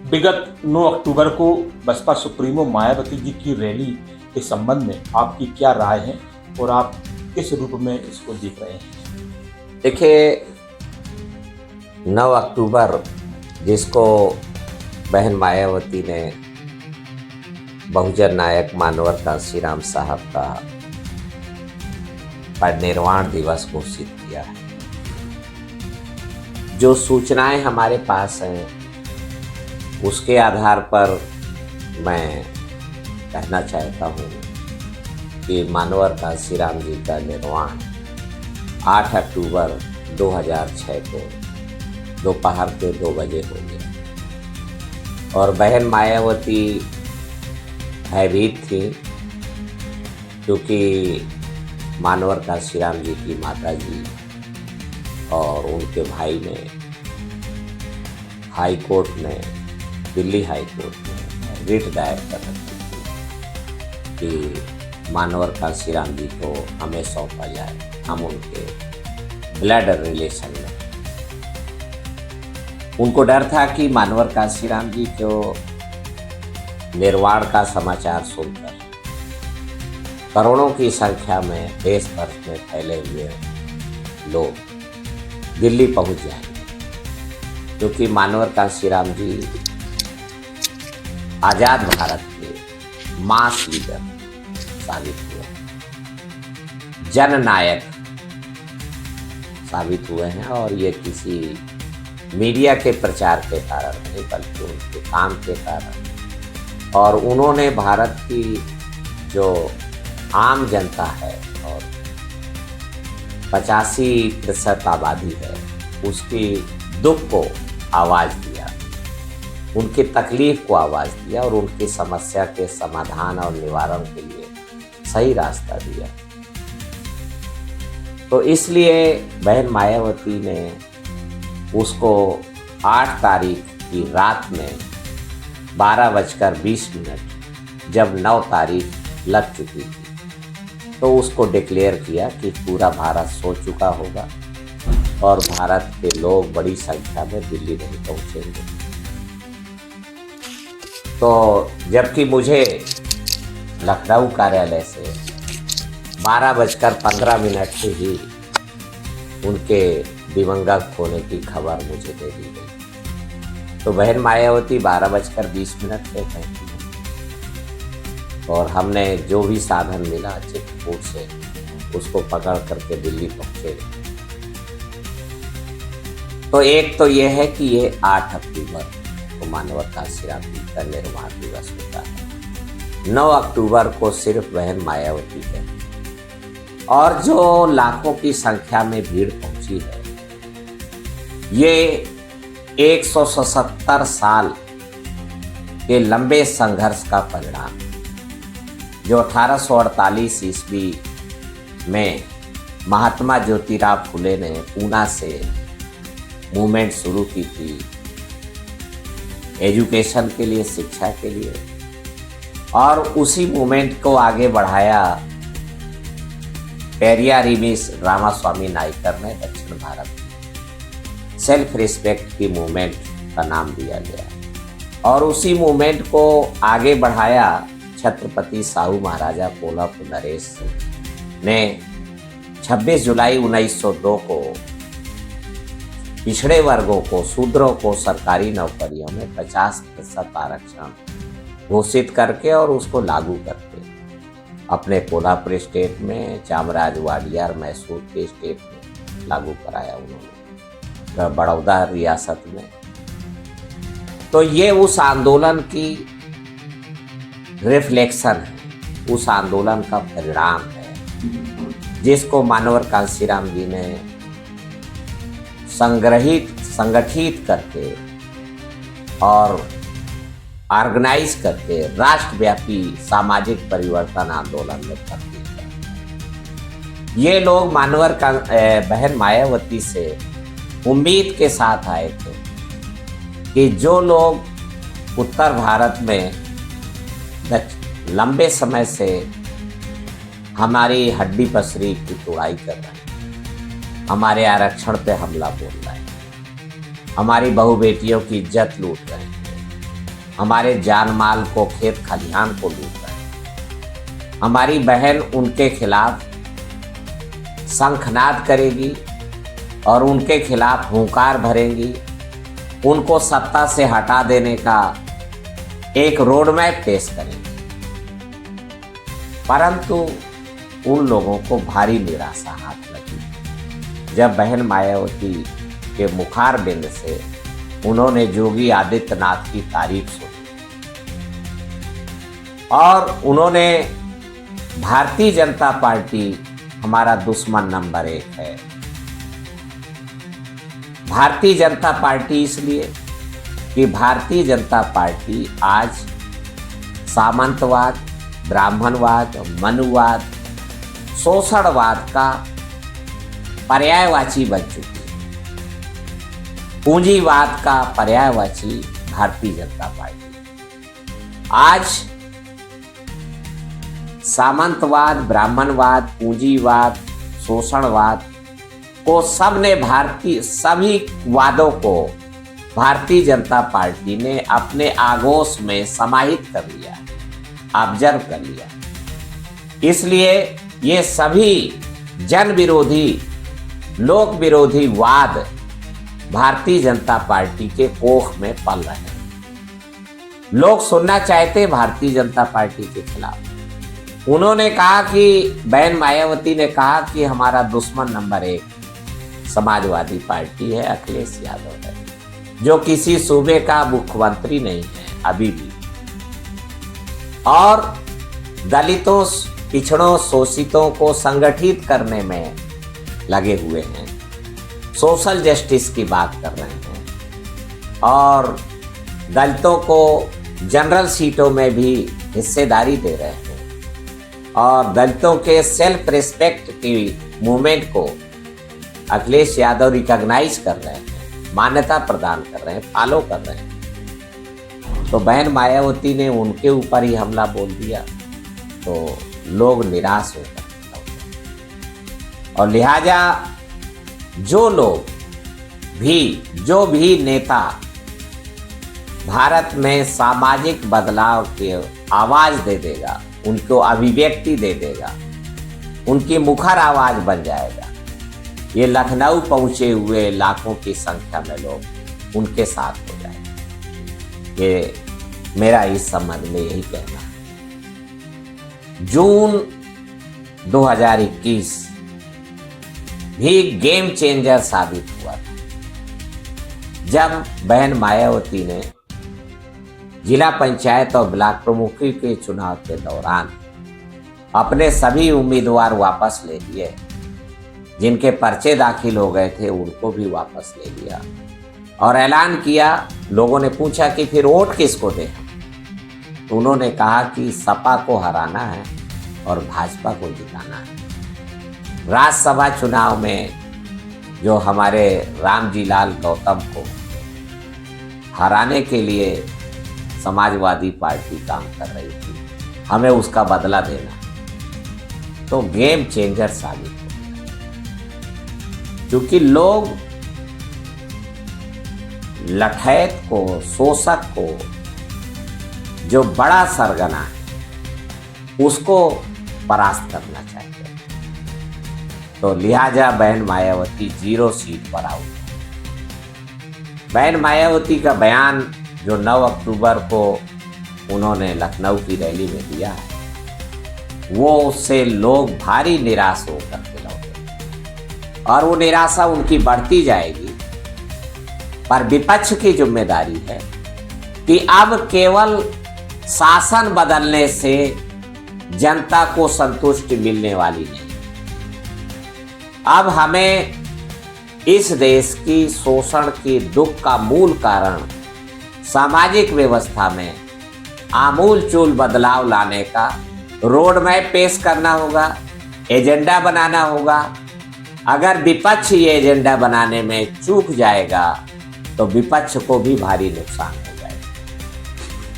विगत 9 अक्टूबर को बसपा सुप्रीमो मायावती जी की रैली के संबंध में आपकी क्या राय है और आप किस रूप में इसको देख रहे हैं? देखिए, 9 अक्टूबर जिसको बहन मायावती ने बहुजन नायक मानवर कांशीराम साहब का परिनिर्वाण दिवस घोषित किया है, जो सूचनाएं हमारे पास हैं उसके आधार पर मैं कहना चाहता हूँ कि मानवर कांशीराम जी का निर्वाण 8 अक्टूबर 2006 को दोपहर के 2 बजे हो गया और बहन मायावती भयभीत थी क्योंकि मानवर कांशीराम जी की माता जी और उनके भाई ने हाई कोर्ट में, दिल्ली हाई कोर्ट में रिट दायर कर रखी थी कि मानवर कांशीराम जी को हमें सौंपा जाए, हम उनके ब्लड रिलेशन में। उनको डर था कि मानवर कांशीराम जी को निर्वाण का समाचार सुनकर करोड़ों की संख्या में देश भर में फैले हुए लोग दिल्ली पहुंच जाएंगे, क्योंकि मानवर कांशीराम जी आजाद भारत के मास लीडर साबित हुए, जननायक साबित हुए हैं। और ये किसी मीडिया के प्रचार के कारण नहीं बल्कि उनके काम के कारण। और उन्होंने भारत की जो आम जनता है और 85% आबादी है उसकी दुख को आवाज़ दिया, उनकी तकलीफ को आवाज़ दिया और उनकी समस्या के समाधान और निवारण के लिए सही रास्ता दिया। तो इसलिए बहन मायावती ने उसको 8 तारीख की रात में 12:20 जब 9 तारीख लग चुकी थी तो उसको डिक्लेयर किया कि पूरा भारत सो चुका होगा और भारत के लोग बड़ी संख्या में दिल्ली नहीं पहुंचेंगे। तो जबकि मुझे लखनऊ कार्यालय से 12:15 से ही उनके दिवंगत होने की खबर मुझे दे दी गई, तो बहन मायावती 12:20 पे पहुंची और हमने जो भी साधन मिला चित्रकूट से उसको पकड़ करके दिल्ली पहुंचे। तो एक तो ये है कि ये 8 अक्टूबर को मानवर कांशीराम जी का निर्वाण दिवस होता है। 9 अक्टूबर को सिर्फ बहन मायावती है और जो लाखों की संख्या में भीड़ पहुंची है, ये 177 साल के लंबे संघर्ष का परिणाम, जो 1848 ईस्वी में महात्मा ज्योतिराव फुले ने पूना से मूवमेंट शुरू की थी एजुकेशन के लिए, शिक्षा के लिए, और उसी मूवमेंट को आगे बढ़ाया पेरियारिमिस रामास्वामी नायकर ने दक्षिण भारत में सेल्फ रिस्पेक्ट की मूवमेंट का नाम दिया गया। और उसी मूवमेंट को आगे बढ़ाया छत्रपति साहू महाराजा कोल्हापुर नरेश ने 26 जुलाई 1902 को पिछड़े वर्गों को, शूद्रों को सरकारी नौकरियों में 50% आरक्षण घोषित करके और उसको लागू करके अपने कोल्हापुर स्टेट में, चामराज वाडियार मैसूर के स्टेट में लागू कराया उन्होंने, बड़ौदा रियासत में। तो ये उस आंदोलन की रिफ्लेक्शन है, उस आंदोलन का परिणाम है, जिसको मानवर कांशीराम जी ने संगठित करके और ऑर्गेनाइज करके राष्ट्रव्यापी सामाजिक परिवर्तन आंदोलन में तब्दील किया। ये लोग मानवर का बहन मायावती से उम्मीद के साथ आए थे कि जो लोग उत्तर भारत में लंबे समय से हमारी हड्डी पसरी की तोड़ाई कर रहे हैं, हमारे आरक्षण पे हमला बोल रहे हैं, हमारी बहू बेटियों की इज्जत लूट रहे हैं, हमारे जान माल को, खेत खलिहान को लूट रहे हैं। हमारी बहन उनके खिलाफ शंखनाद करेगी और उनके खिलाफ हुंकार भरेंगी। उनको सत्ता से हटा देने का एक रोड मैप पेश करेंगे, परंतु उन लोगों को भारी निराशा हाथ लगी जब बहन मायावती के मुखार बिंद से उन्होंने योगी आदित्यनाथ की तारीफ सुनी और उन्होंने भारतीय जनता पार्टी हमारा दुश्मन नंबर 1 है। भारतीय जनता पार्टी इसलिए कि भारतीय जनता पार्टी आज सामंतवाद, ब्राह्मणवाद, मनुवाद, शोषणवाद का पर्यायवाची बन चुकी है। पूंजीवाद का पर्यायवाची भारतीय जनता पार्टी आज सामंतवाद, ब्राह्मणवाद, पूंजीवाद, शोषणवाद को सभी वादों को भारतीय जनता पार्टी ने अपने आगोश में समाहित कर लिया, ऑब्जर्व कर लिया। इसलिए ये सभी जन विरोधी, लोक विरोधी वाद भारतीय जनता पार्टी के कोख में पल रहे हैं। लोग सुनना चाहते भारतीय जनता पार्टी के खिलाफ। उन्होंने कहा कि बहन मायावती ने कहा कि हमारा दुश्मन नंबर 1 समाजवादी पार्टी है, अखिलेश यादव है, जो किसी सूबे का मुख्यमंत्री नहीं है अभी भी, और दलितों, पिछड़ों, शोषितों को संगठित करने में लगे हुए हैं, सोशल जस्टिस की बात कर रहे हैं और दलितों को जनरल सीटों में भी हिस्सेदारी दे रहे हैं और दलितों के सेल्फ रिस्पेक्ट की मूवमेंट को अखिलेश यादव रिकॉग्नाइज कर रहे हैं, मान्यता प्रदान कर रहे हैं, फॉलो कर रहे हैं। तो बहन मायावती ने उनके ऊपर ही हमला बोल दिया तो लोग निराश हो गए और लिहाजा जो भी नेता भारत में सामाजिक बदलाव की आवाज दे देगा, उनको अभिव्यक्ति दे देगा, उनकी मुखर आवाज बन जाएगा, ये लखनऊ पहुंचे हुए लाखों की संख्या में लोग उनके साथ हो जाएंगे। ये मेरा इस संबंध में यही कहना है। जून 2021 भी गेम चेंजर साबित हुआ था जब बहन मायावती ने जिला पंचायत और ब्लॉक प्रमुखी के चुनाव के दौरान अपने सभी उम्मीदवार वापस ले लिए, जिनके पर्चे दाखिल हो गए थे उनको भी वापस ले लिया और ऐलान किया। लोगों ने पूछा कि फिर वोट किसको दें, तो उन्होंने कहा कि सपा को हराना है और भाजपा को जिताना है। राज्यसभा चुनाव में जो हमारे रामजी लाल गौतम को हराने के लिए समाजवादी पार्टी काम कर रही थी, हमें उसका बदला देना, तो गेम चेंजर साबित हो गया। क्योंकि लोग लठैत को, शोषक को, जो बड़ा सरगना है, उसको परास्त करना चाहते हैं। तो लिहाजा बहन मायावती 0 सीट पर आउट। बहन मायावती का बयान जो 9 अक्टूबर को उन्होंने लखनऊ की रैली में दिया है, वो उससे लोग भारी निराश होकर के लौटे और वो निराशा उनकी बढ़ती जाएगी। पर विपक्ष की जिम्मेदारी है कि अब केवल शासन बदलने से जनता को संतुष्टि मिलने वाली नहीं। अब हमें इस देश की शोषण की दुख का मूल कारण सामाजिक व्यवस्था में आमूल चूल बदलाव लाने का रोड मैप पेश करना होगा, एजेंडा बनाना होगा। अगर विपक्ष ये एजेंडा बनाने में चूक जाएगा तो विपक्ष को भी भारी नुकसान है।